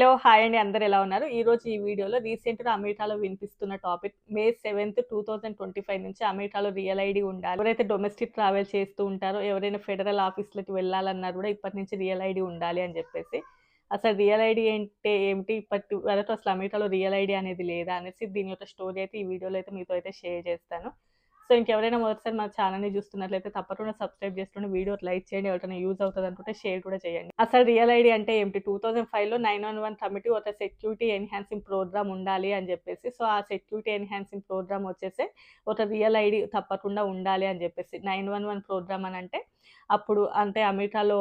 Hello! Hi అండి. అందరూ ఎలా ఉన్నారు? ఈరోజు ఈ వీడియోలో రీసెంట్‌గా అమెరికాలో వినిపిస్తున్న టాపిక్ మే 7, 2025 నుంచి అమెరికాలో రియల్ ఐడీ ఉండాలి. ఎవరైతే డొమెస్టిక్ ట్రావెల్ చేస్తూ ఉంటారో, ఎవరైనా ఫెడరల్ ఆఫీస్‌లకి వెళ్ళాలన్నా గూడా ఇప్పటి నుంచి రియల్ ఐడీ ఉండాలి అని జెప్పేసి. అసలు రియల్ ఐడీ అంటే ఏమిటి? ఇప్పటి వరకు అసలు అమెరికాలో రియల్ ఐడీ అనేది లేదా అనేసి దీని యొక్క స్టోరీ అయితే ఈ వీడియోలో అయితే మీతో అయితే షేర్ చేస్తాను. సో, ఇంకెవరైనా మొదటిసారి మన ఛానెల్‌ని చూస్తున్నట్లయితే తప్పకుండా సబ్స్క్రైబ్ చేసుకోండి. వీడియోకి లైక్ చేయండి. ఎవరికైనా యూజ్ అవుతదనుకుంటే షేర్ కూడా చేయండి. అసలు రియల్ ఐడీ అంటే ఏమిటి? 2005లో 911 కమిటీ ఒక సెక్యూరిటీ ఎన్హాన్సింగ్ ప్రోగ్రామ్ ఉండాలి అని చెప్పేసి. సో, ఆ సెక్యూరిటీ ఎన్హాన్సింగ్ ప్రోగ్రామ్ వచ్చేసి ఒక రియల్ ఐడీ తప్పకుండా ఉండాలి అని చెప్పేసి. 911 ప్రోగ్రామ్ అనంటే అప్పుడు అంటే అమెరికాలో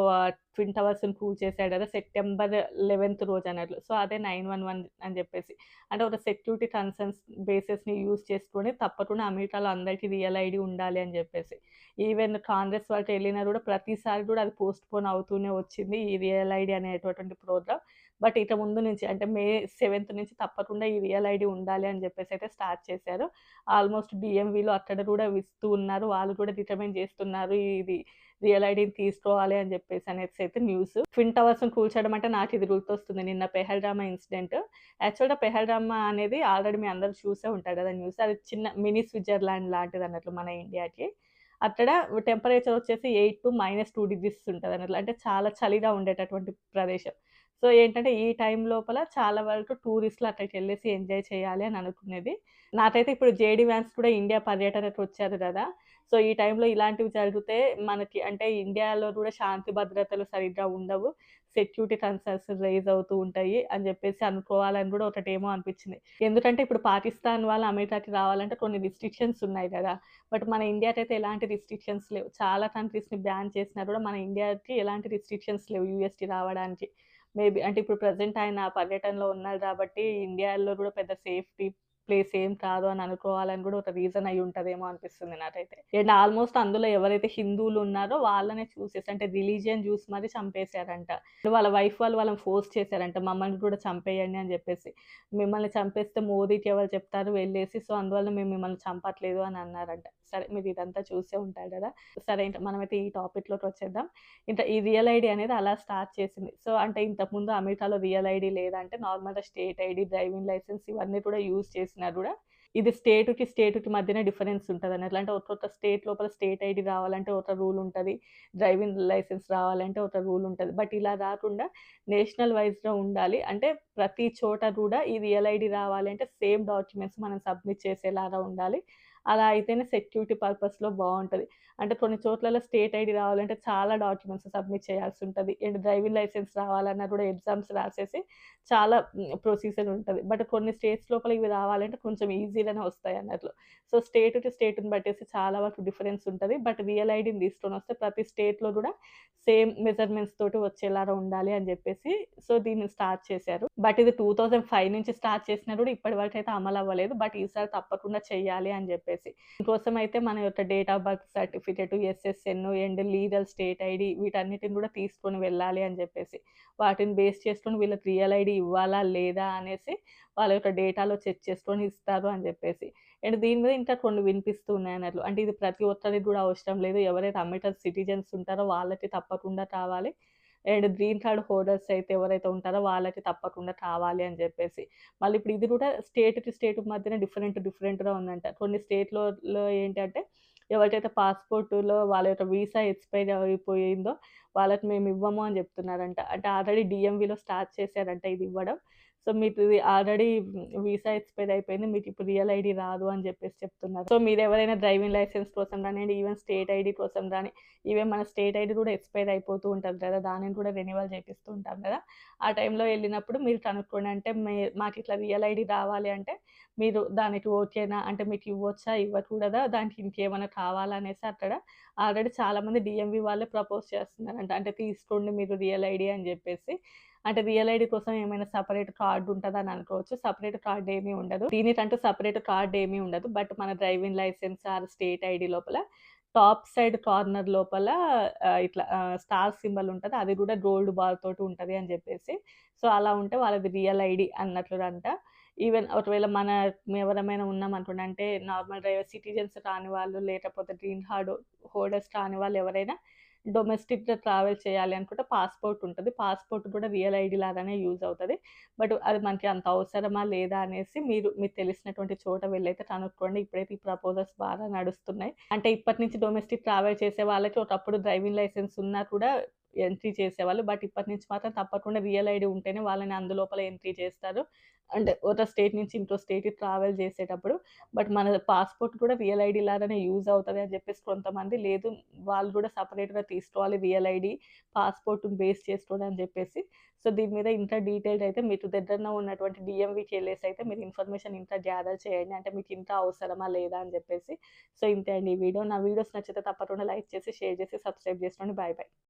ట్విన్ టవర్స్‌ని కూల్ చేశాడు కదా! సెప్టెంబర్ 11th రోజు అన్నట్లు. సో, అదే 911 అని చెప్పేసి. అంటే ఒక సెక్యూరిటీ కన్సర్న్స్ బేసెస్‌ని యూజ్ చేసుకొని తప్పకుండా అమెరికాలో అందరికీ రియల్ ఐడీ ఉండాలి అని జెప్పేసి. ఈవెన్ కాంగ్రెస్ వాళ్ళు ఎళ్ళినా గూడా ప్రతిసారి గూడా అది పోస్ట్‌పోన్ అవుతూనే వచ్చింది. ఈ రియల్ ఐడీ అనేటటువంటి ప్రోగ్రామ్. బట్ ఇక ముందు నుంచి అంటే మే 7th నుంచి తప్పకుండా ఈ రియల్ ఐడీ ఉండాలి అని జెప్పేసయితే స్టార్ట్ చేశారు. ఆల్‌మోస్ట్ డీఎంవీలో అక్కడ గూడా ఇస్తూ ఉన్నారు. వాళ్ళు కూడా డిటర్మైన్ చేస్తున్నారు. ఇది రియల్ ఐడీని తీసుకోవాలి అని జెప్పేసి అనేసైతే న్యూస్. ట్విన్ టవర్స్‌ని కూల్చడం అంటే నాకిది గుర్తొస్తుంది. నిన్న పెహల్గామా ఇన్సిడెంట్. యాక్చువల్‌గా పెహల్గామా అనేది ఆల్రెడీ మీ అందరూ చూసే ఉంటారు గదా! న్యూస్. అది చిన్న మినీ స్విట్జర్లాండ్ లాంటిదన్నట్లు మన ఇండియాకి. అక్కడ టెంపరేచర్ వచ్చేసి 8-2 డిగ్రీస్ ఉంటదన్నట్లు. అంటే చాలా చలిగా ఉండేటటువంటి ప్రదేశం. సో, ఏంటంటే ఈ టైం లోపల చాలా వరకు టూరిస్టులు అక్కడికెళ్ళేసి ఎంజాయ్ చేయాలి అని అనుకునేది. నాకైతే ఇప్పుడు జేడీ వాన్స్ కూడా ఇండియా పర్యటనకొచ్చారు గదా! సో, ఈ టైంలో ఇలాంటివి జరిగితే మనకి అంటే ఇండియాలో గూడా శాంతి భద్రతలు సరిగ్గా ఉండవు. సెక్యూరిటీ కన్సర్న్స్ రైజ్ అవుతూ ఉంటాయి అని జెప్పేసి అనుకోవాలని గూడా ఒకటేమో అనిపిచ్చింది. ఎందుకంటే ఇప్పుడు పాకిస్తాన్ వాళ్ళు అమెరికాకి రావాలంటే కొన్ని రిస్ట్రిక్షన్స్ ఉన్నాయి గదా! బట్ మన ఇండియాకైతే ఎలాంటి రిస్ట్రిక్షన్స్ లేవు. చాలా కంట్రీస్‌ని బ్యాన్ చేసినా గూడా మన ఇండియాకి ఎలాంటి రిస్ట్రిక్షన్స్ లేవు యూఎస్‌కి రావడానికి. మేబీ అంటే ఇప్పుడు ప్రెజెంట్ ఆయన పర్యటనలో ఉన్నారు గాబట్టి ఇండియాలో గూడా పెద్ద సేఫ్టీ ప్లేస్ ఏం కాదు అని అనుకోవాలని గూడా ఒక రీజన్ అయ్యి ఉంటదేమో అనిపిస్తుంది నాకైతే. అండ్ ఆల్‌మోస్ట్ అందులో ఎవరైతే హిందువులు ఉన్నారో వాళ్ళనే చూసేసి అంటే రిలీజియన్ చూసి మరి చంపేసారంట. వాళ్ళ వైఫ్ వాళ్ళు వాళ్ళని ఫోర్స్ చేసారంట. మమ్మల్ని కూడా చంపేయండి అని జెప్పేసి. మిమ్మల్ని చంపేస్తే మోదీకి ఎవరు చెప్తారు వెళ్ళేసి. సో, అందువల్ల మేము మిమ్మల్ని చంపట్లేదు అని అన్నారంట. సరే మీరు ఇదంతా చూసే ఉంటారు గదా! సరే ఇంక మనమైతే ఈ టాపిక్‌లోకొచ్చేద్దాం. ఇంక ఈ రియల్ ఐడీ అనేది అలా స్టార్ట్ చేసింది. సో, అంటే ఇంతకుముందు అమెరికాలో రియల్ ఐడీ లేదంటే నార్మల్‌గా స్టేట్ ఐడీ, డ్రైవింగ్ లైసెన్స్ ఇవన్నీ కూడా యూజ్ చేసినా గూడా ఇది స్టేట్‌కి మధ్యనే డిఫరెన్స్ ఉంటదన్నట్లు. అంటే ఒక్కొక్క స్టేట్ లోపల స్టేట్ ఐడీ రావాలంటే ఒక రూల్ ఉంటది. డ్రైవింగ్ లైసెన్స్ రావాలంటే ఒక రూల్ ఉంటది. బట్ ఇలా రాకుండా నేషనల్ వైస్‌గా ఉండాలి. అంటే ప్రతి చోట గూడా ఈ రియల్ ఐడీ రావాలి అంటే సేమ్ డాక్యుమెంట్స్ మనం సబ్మిట్ చేసేలాగా ఉండాలి. అలా అయితేనే సెక్యూరిటీ పర్పస్‌లో బావుంటది. అంటే కొన్ని చోట్లలో స్టేట్ ఐడీ రావాలంటే చాలా డాక్యుమెంట్స్ సబ్మిట్ చేయాల్సుంటది. అండ్ డ్రైవింగ్ లైసెన్స్ రావాలన్నా కూడా ఎగ్జామ్స్ రాసేసి చాలా ప్రొసీజర్ ఉంటది. బట్ కొన్ని స్టేట్స్ లోపల ఇవి రావాలంటే కొంచెం ఈజీగానే వస్తాయన్నట్లు. సో, స్టేట్‌ని బట్టేసి చాలా వరకు డిఫరెన్స్ ఉంటది. బట్ రియల్ ఐడీని తీసుకొనొస్తే ప్రతి స్టేట్‌లో గూడా సేమ్ మెజర్‌మెంట్స్ తోటి వచ్చేలాగా ఉండాలి అని జెప్పేసి సో, దీన్ని స్టార్ట్ చేశారు. బట్ ఇది 2005 నుంచి స్టార్ట్ చేసినా గూడా ఇప్పటి వరకైతే అమలవ్వలేదు. బట్ ఈసారి తప్పకుండా చెయ్యాలి అని జెప్పేసి. దీనికోసమైతే మన యొక్క date of birth certificate, SSN and legal state ID వీటన్నిటిని గూడా తీసుకొని వెళ్ళాలి అని జెప్పేసి. వాటిని బేస్ చేసుకొని వీళ్ళకి రియల్ ఐడీ ఇవ్వాలా? లేదా? అనేసి వాళ్ళ యొక్క డేటాలో చెక్ చేసుకొని ఇస్తారు అని జెప్పేసి. అండ్ దీని మీద ఇంకా కొన్ని వినిపిస్తూ ఉన్నాయన్నట్లు. అంటే ఇది ప్రతి ఒక్కరికి గూడా అవసరం లేదు. ఎవరైతే అమెరికన్ సిటిజన్స్ ఉంటారో వాళ్ళకి తప్పకుండా కావాలి. అండ్ గ్రీన్ కార్డ్ హోల్డర్స్ అయితే ఎవరైతే ఉంటారో వాళ్ళకి తప్పకుండా కావాలి అని జెప్పేసి. మళ్ళీ ఇప్పుడు ఇది గూడా స్టేట్‌కి మధ్యన డిఫరెంట్‌గా ఉందంట. కొన్ని స్టేట్‌లో ఏంటంటే ఎవరికైతే పాస్‌పోర్ట్‌లో వాళ్ళ యొక్క వీసా ఎక్స్‌పైర్ అయిపోయిందో వాళ్ళకి మేమివ్వము అని జెప్తున్నారంట. అంటే ఆల్రెడీ డీఎంవీలో స్టార్ట్ చేశారంట ఇది ఇవ్వడం. సో, మీకిది ఆల్రెడీ వీసా ఎక్స్‌పైర్ అయిపోయింది. మీకిప్పుడు రియల్ ఐడీ రాదు అని జెప్పేసి చెప్తున్నారు. సో, మీరెవరైనా డ్రైవింగ్ లైసెన్స్ కోసం గానియండి, ఈవెన్ స్టేట్ ఐడీ కోసం గాని, ఈవెన్ మన స్టేట్ ఐడీ గూడా ఎక్స్‌పైర్ అయిపోతూ ఉంటది గదా! దానిని కూడా రెన్యువల్ చేపిస్తూ ఉంటాం గదా! ఆ టైంలో ఎళ్ళినప్పుడు మీరు కనుక్కోండి. అంటే మాకిట్లా రియల్ ఐడీ రావాలి అంటే, మీరు దానికి ఓకేనా? అంటే మీకివ్వొచ్చా? ఇవ్వకూడదా? దానికి ఇంకేమైనా కావాలా? అనేసి అక్కడ ఆల్రెడీ చాలామంది డీఎంవీ వాళ్ళే ప్రపోజ్ చేస్తున్నారంట. అంటే తీసుకోండి మీరు రియల్ ఐడీ అని జెప్పేసి. అంటే రియల్ ఐడీ కోసం ఏమైనా సెపరేట్ కార్డ్ ఉంటదని అనుకోవచ్చు. సెపరేట్ కార్డ్ ఏమీ ఉండదు. దీనికంటూ సెపరేట్ కార్డ్ ఏమీ ఉండదు. బట్ మన driving licence or state ID లోపల టాప్ సైడ్ కార్నర్ లోపల ఇట్లా స్టార్ సింబల్ ఉంటది. అది గూడా గోల్డ్ బార్ తోటి ఉంటది అని జెప్పేసి. సో, అలా ఉంటే వాళ్ళది రియల్ ఐడీ అన్నట్లుదంట. ఈవెన్ ఒకవేళ ఎవరమైనా ఉన్నామనుకోండి అంటే నార్మల్ సిటిజన్స్ కాని వాళ్ళు లేకపోతే గ్రీన్ కార్డ్ హోల్డర్స్ కాని వాళ్ళు ఎవరైనా డొమెస్టిక్‌గా ట్రావెల్ చేయాలి అనుకుంటే పాస్‌పోర్ట్ ఉంటది. పాస్‌పోర్ట్ కూడా రియల్ ఐడీ లాగానే యూజ్ అవుతది. బట్ అది మనకి అంత అవసరమా లేదా అనేసి మీరు మీకు తెలిసినటువంటి చోట వెళ్ళైతే కనుక్కోండి. ఇప్పుడైతే ఈ ప్రపోజల్స్ బాగా నడుస్తున్నాయి. అంటే ఇప్పటి నుంచి డొమెస్టిక్ ట్రావెల్ చేసే వాళ్ళకి ఒకప్పుడు డ్రైవింగ్ లైసెన్స్ ఉన్నా కూడా ఎంట్రీ చేసేవాళ్ళు. బట్ ఇప్పటి నుంచి మాత్రం తప్పకుండా రియల్ ఐడీ ఉంటేనే వాళ్ళని అందులోపల ఎంట్రీ చేస్తారు. అంటే ఒక స్టేట్ నుంచి ఇంకో స్టేట్‌కి ట్రావెల్ చేసేటప్పుడు. బట్ మన పాస్‌పోర్ట్ కూడా రియల్ ఐడీ లాగానే యూజ్ అవుతది అని చెప్పేసి కొంతమంది, లేదు వాళ్ళు కూడా సెపరేట్‌గా తీసుకోవాలి రియల్ ఐడీ, పాస్‌పోర్ట్‌ని బేస్ చేసుకొని అని చెప్పేసి. సో, దీని మీద ఇంకా డీటెయిల్డ్ అయితే మీకు దగ్గరలో ఉన్నటువంటి డీఎంవీకెళ్ళేసి అయితే మీరు ఇన్ఫర్మేషన్ ఇంకా గ్యాదర్ చేయండి. అంటే మీకు ఇంకా అవసరమా లేదా అని చెప్పేసి. సో, ఇంతే అండి ఈ వీడియో. నా వీడియోస్ నచ్చితే తప్పకుండా లైక్ చేసి, షేర్ చేసి, సబ్స్క్రైబ్ చేసుకోండి. Bye bye.